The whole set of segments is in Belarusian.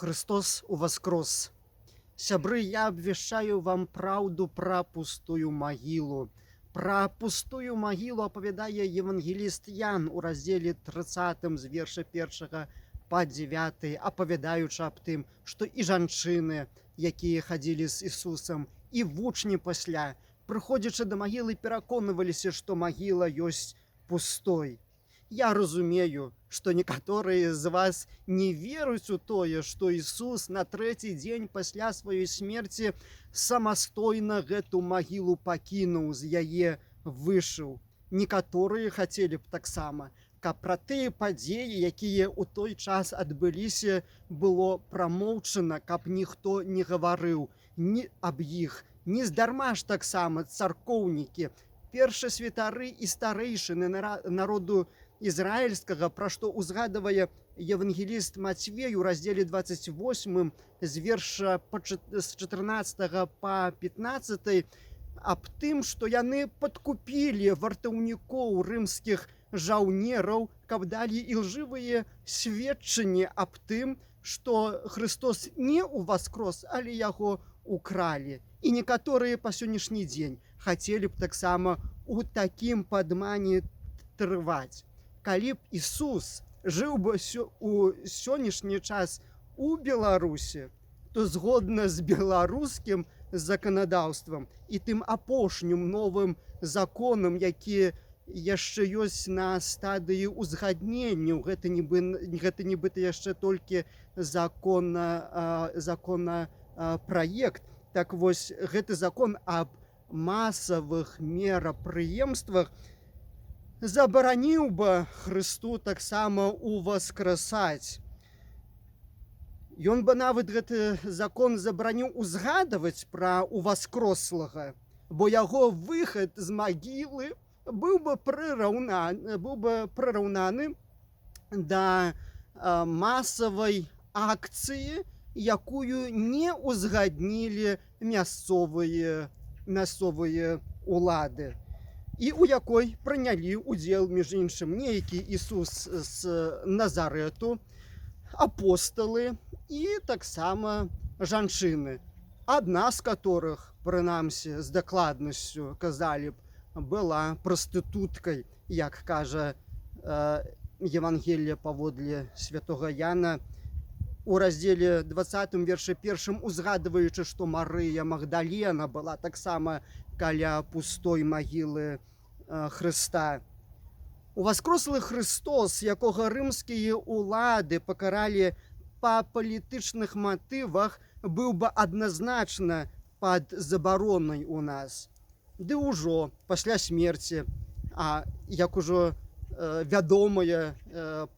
Христос уваскрос! Сябры, я обвещаю вам правду про пустую могилу. Про пустую могилу апавядае евангеліст Ян у раздзеле 30 з верша 1 па 9, апавядаючы аб тым, што і жанчыны, якія хадзілі з Ісусам, і вучні пасля, прыходзячы да магілы, пераконваліся, што магіла ёсць пустой. Я разумею, што некаторыя з вас не веруюць у тое, што Ісус на трэці дзень пасля сваёй смерці самастойна гэту магілу пакінуў, з яе выйшаў. Некаторыя хацелі б таксама, каб пра тыя падзеі, якія ў той час адбыліся, было прамоўчана, каб ніхто не гаварыў ні аб іх. Нездарма ж таксама царкоўнікі, першасвятары і старэйшыны народу ізраільскага, пра што узгадвае евангеліст Мацвей у раздзеле 28 з верша з 14 па 15 аб тым, што яны падкупілі вартаўнікоў рымскіх жаўнераў, каб далі ілжывыя сведчанні аб тым, што Христос не ўваскрос, але яго укралі. І некаторыя па сённяшні дзень хацелі б таксама у такім падмане трываць. Калі б Ісус жыў бы у сённяшні час у Беларусі, то згодна з беларускім заканадаўствам і тым апошнім новым законам, які яшчэ ёсць на стадыі ўзгаднення, гэта нібыта яшчэ толькі законапраект. Так вось, гэты закон аб масавых мерапрыемствах забараніў бы Хрысту таксама ўваскрасаць. Ён бы нават гэты закон забараніў узгадваць пра ўваскрослага, бо яго выхад з магілы быў бы прыраўнаны да масавай акцыі, якую не ўзгаднілі мясцовыя улады, і у якой прынялі ўдзел, між іншым, нейкі Ісус з Назарэту, апосталы і таксама жанчыны, адна з которых, прынамсі, з дакладнасцю казалі б, была прастытуткай, як кажа Евангелие паводле святога Яна у раздзеле 20 вершы 1, узгадваючы, што Марыя Магдалена была таксама каля пустой магілы Хрыста. Уваскрослы Христос, якога рымскія улады пакаралі па палітычных матывах, быў бы адназначна пад забаронай у нас. Ды ўжо пасля смерці, як ужо вядомая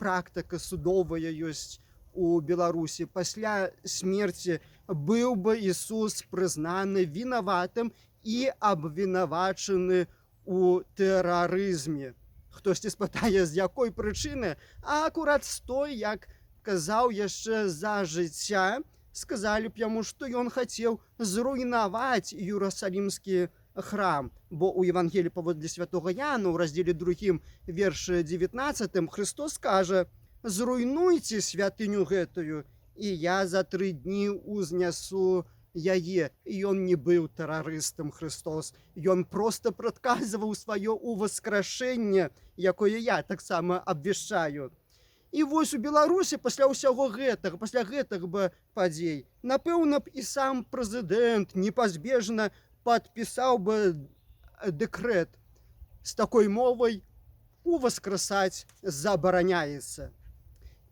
практыка судовая ёсць у Беларусі, пасля смерці быў бы Ісус прызнаны вінаватым і абвінавачаны у тэрарызме. Хтосьці спытае, з якой прычыны, а акурат з той, як казаў яшчэ за жыцця, сказалі б яму, што ён хацеў зруйнаваць Іерусалімскі храм, бо у Евангеліі паводле святога Яна у раздзеле 2 вершы 19 Христос кажа: «Зруйнуйце святыню гэтую, і я за 3 дні узнясу яе». І ён не быў тэрарыстам, Христос. Ён проста прадказваў сваё ўваскрашэнне, якое я таксама абвяшчаю. І вось у Беларусі пасля ўсяго гэтага, пасля гэтых бы падзей, напэўна б і сам прэзідэнт непазбежна падпісаў бы дэкрэт з такой мовай: «Уваскрасаць забараняецца».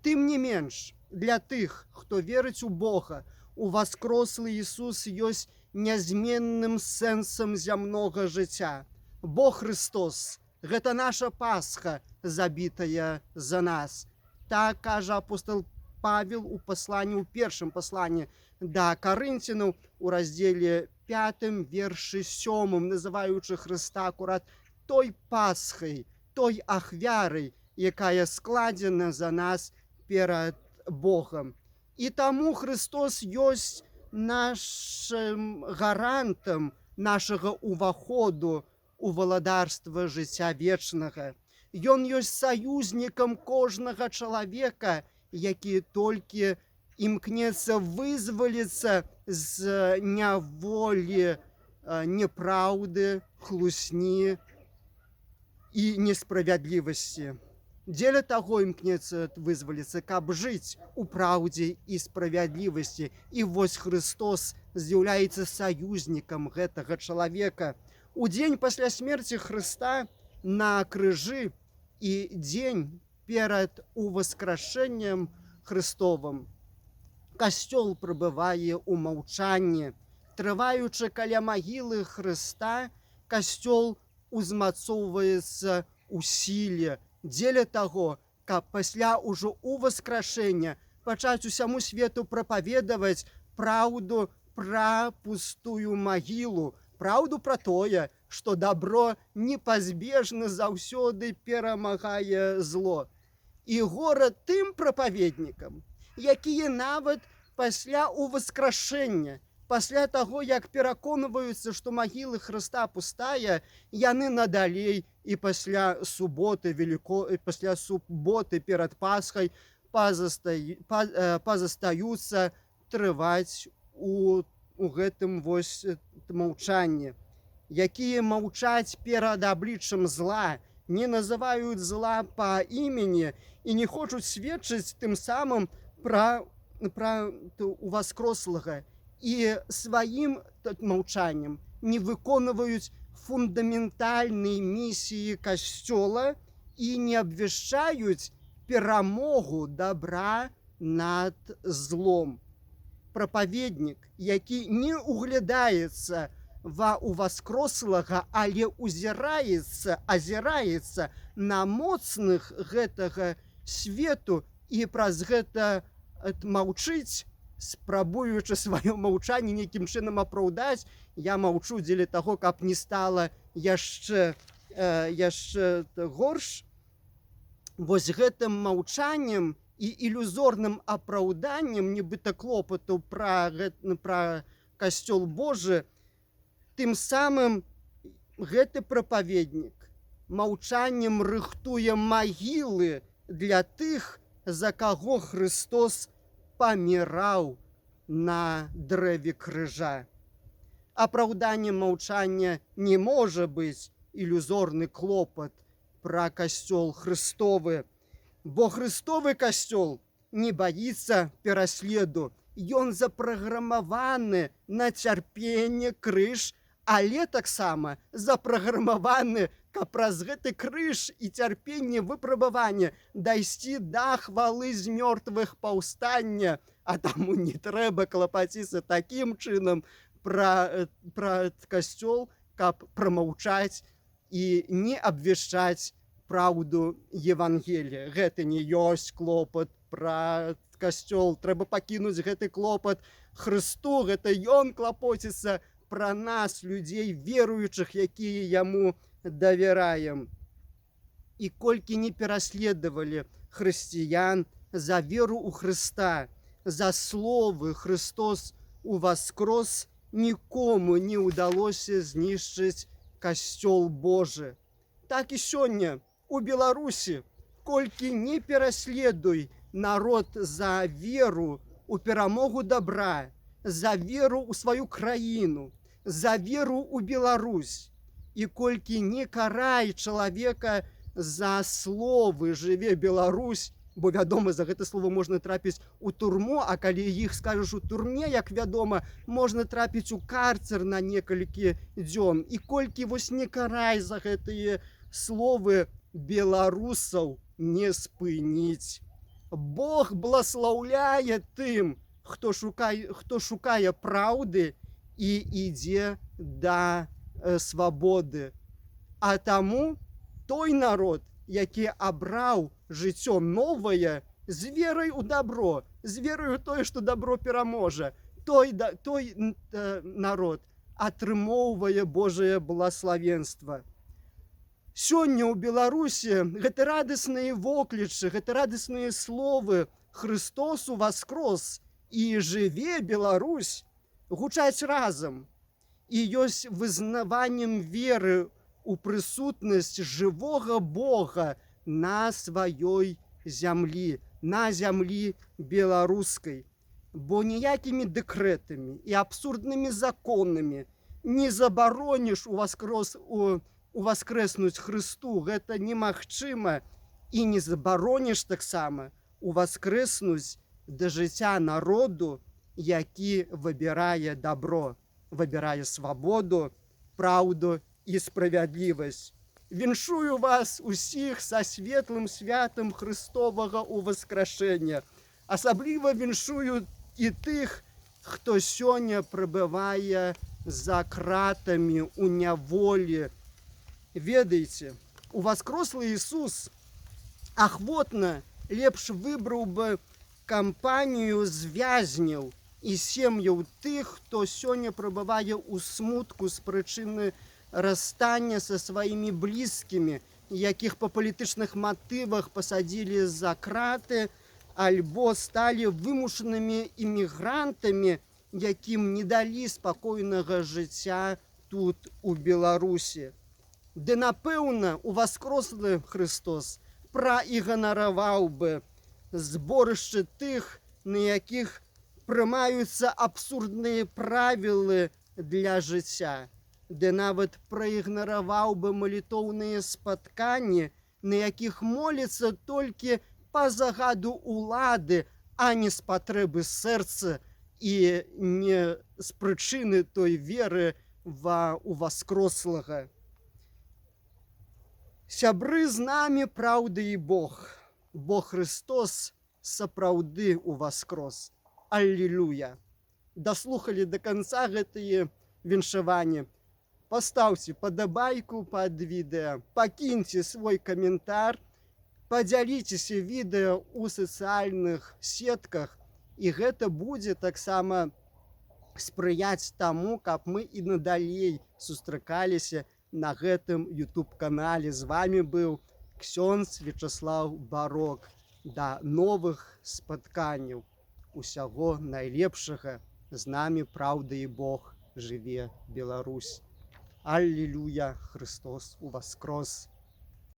Тым не менш, для тых, хто верыць у Бога, уваскрослы Ісус ёсць нязменным сэнсам зямнога жыцця. Бо Христос – гэта наша Пасха, забітая за нас. Так кажа апостол Павел у пасланні, у першым пасланні да Карынцінаў у раздзеле 5 вершы 7, называючы Хрыста акурат той Пасхай, той ахвярай, якая складзена за нас перад Богам. І таму Христос ёсць нашым гарантам нашага ўваходу у валадарства жыцця вечнага. Ён ёсць саюзнікам кожнага чалавека, які толькі імкнецца вызваліцца з няволі няпраўды, хлусні і несправядлівасці. Дзеля таго імкнецца вызваліцца, каб жыць у праўдзе і справядлівасці. І вось Христос з'яўляецца саюзнікам гэтага чалавека. У дзень пасля смерці Хрыста на крыжы і дзень перад уваскрашэннем Христовым Касцёл пребывае ў маўчанні. Трываючы каля магілы Хрыста, Касцёл узмацоўваецца ў сіле дзеля таго, каб пасля ўжо уваскрашэння пачаць усяму свету прапаведаваць праўду пра пустую магілу, праўду пра тое, што дабро непазбежна заўсёды перамагае зло. І гора тым прапаведнікам, якія нават пасля уваскрашэння, пасля таго, як пераконваюцца, што магіла Хрыста пустая, яны надалей і пасля суботы перад Пасхай пазастаюцца трываць у гэтым вось маўчанні, якія маўчаць перад абліччам зла, не называюць зла па імені і не хочуць сведчыць тым самым пра уваскрослага, і сваім маўчаннем не выконваюць фундаментальнай місіі Касцёла і не абвяшчаюць перамогу дабра над злом. Прапаведнік, які не углядаецца ва уваскрослага, але азіраецца на моцных гэтага свету і праз гэта маўчыць, спрабуючы сваё маўчанне нейкім чынам апраўдаць. Я маўчу дзеля таго, каб не стала яшчэ горш. Вось гэтым маўчаннем і ілюзорным апраўданнем нібыта клопату пра Касцёл Божы, тым самым гэты прапаведнік маўчаннем рыхтуе магілы для тых, за каго Христос паміраў на дрэве крыжа. Апраўданнем маўчання не можа быць ілюзорны клопат пра Касцёл Христовы, бо Христовы Касцёл не баіцца пераследу. Ён запраграмаваны на цярпенне, крыж, але таксама запраграмаваны, каб праз гэты крыж і цярпенне выпрабавання дайсці да хвалы з мёртвых паўстання, а таму не трэба клапаціцца такім чынам пра Касцёл, каб прамаўчаць і не абвяшчаць праўду Евангелія. Гэта не ёсць клопат пра Касцёл, трэба пакінуць гэты клопат Хрысту, гэта ён клапоціцца пра нас, людзей веруючых, якія яму давяраем. І колькі не пераследавалі хрысціян за веру ў Хрыста, за словы Христос уваскрос, нікому не ўдалося знішчыць Касцёл Божы. Так і сёння у Беларусі, колькі не пераследуй народ за веру у перамогу дабра, за веру ў сваю краіну, за веру ў Беларусь, і колькі не карай чалавека за словы «Жыве Беларусь», бо, вядома, за гэта слово можна трапіць у турму, а калі іх скажаш у турме, як вядома, можна трапіць у карцер на некалькі дзён. І колькі вось не карай за гэтыя словы, беларусаў не спыніць. Бог бласлаўляе тым, хто шукае праўды і ідзе да свабоды. А таму той народ, які абраў жыццё новае з верай у дабро, з верай у тое, што дабро пераможа, той народ атрымоўвае Божае блаславенства. Сёння ў Беларусі гэта радасныя воклічы, гэта радасныя словы «Христос уваскрос» і «Жыве Беларусь» гучаць разам і ёсць вызнаваннем веры у прысутнасць жывога Бога на сваёй зямлі, на зямлі беларускай. бо ніякімі дэкрэтамі і абсурднымі законамі не забароніш уваскрэснуць Хрысту. Гэта немагчыма. І не забароніш таксама уваскрэснуць да жыцця народу, які выбірае дабро, выбірае свабоду, праўду і справядлівасць. Віншую вас усіх са светлым святам Хрыстовага ўваскрашэння. Асабліва віншую і тых, хто сёння пребывае за кратамі ў няволі. Ведаеце, уваскрослы Ісус ахвотна лепш выбраў бы кампанію з вязняў і сем'яў тых, хто сёння пребывае ў смутку з прычыны расстання са сваімі блізкімі, якіх па палітычных матывах пасадзілі за краты, альбо сталі вымушанымі імігрантамі, якім не далі спакойнага жыцця тут, у Беларусі. Ды, напэўна, уваскрослы Христос праіганараваў бы зборышчы тых, на якіх прымаюцца абсурдныя правілы для жыцця, ды нават праігнараваў бы малітоўныя спатканні, на якіх моліцца толькі па загаду ўлады, а не з патрэбы сэрца і не з прычыны той веры ў воскрослага. Сябры, з намі праўда і Бог, бо Христос сапраўды ўваскрос. Аллилуйя! Даслухалі да канца гэтае віншаванне. Пастаўце падабайку пад відэа, пакіньце свой каментар, падзяліцеся відэа ў сацыяльных сетках, і гэта будзе таксама спрыяць таму, каб мы і надалей сустракаліся на гэтым YouTube-канале. З вами быў ксёндз Вячаслаў Барок. Да новых спатканняў. Усяго найлепшага. З намі праўда і Бог. Жыве Беларусь! Аллилуйя! Христос уваскрос!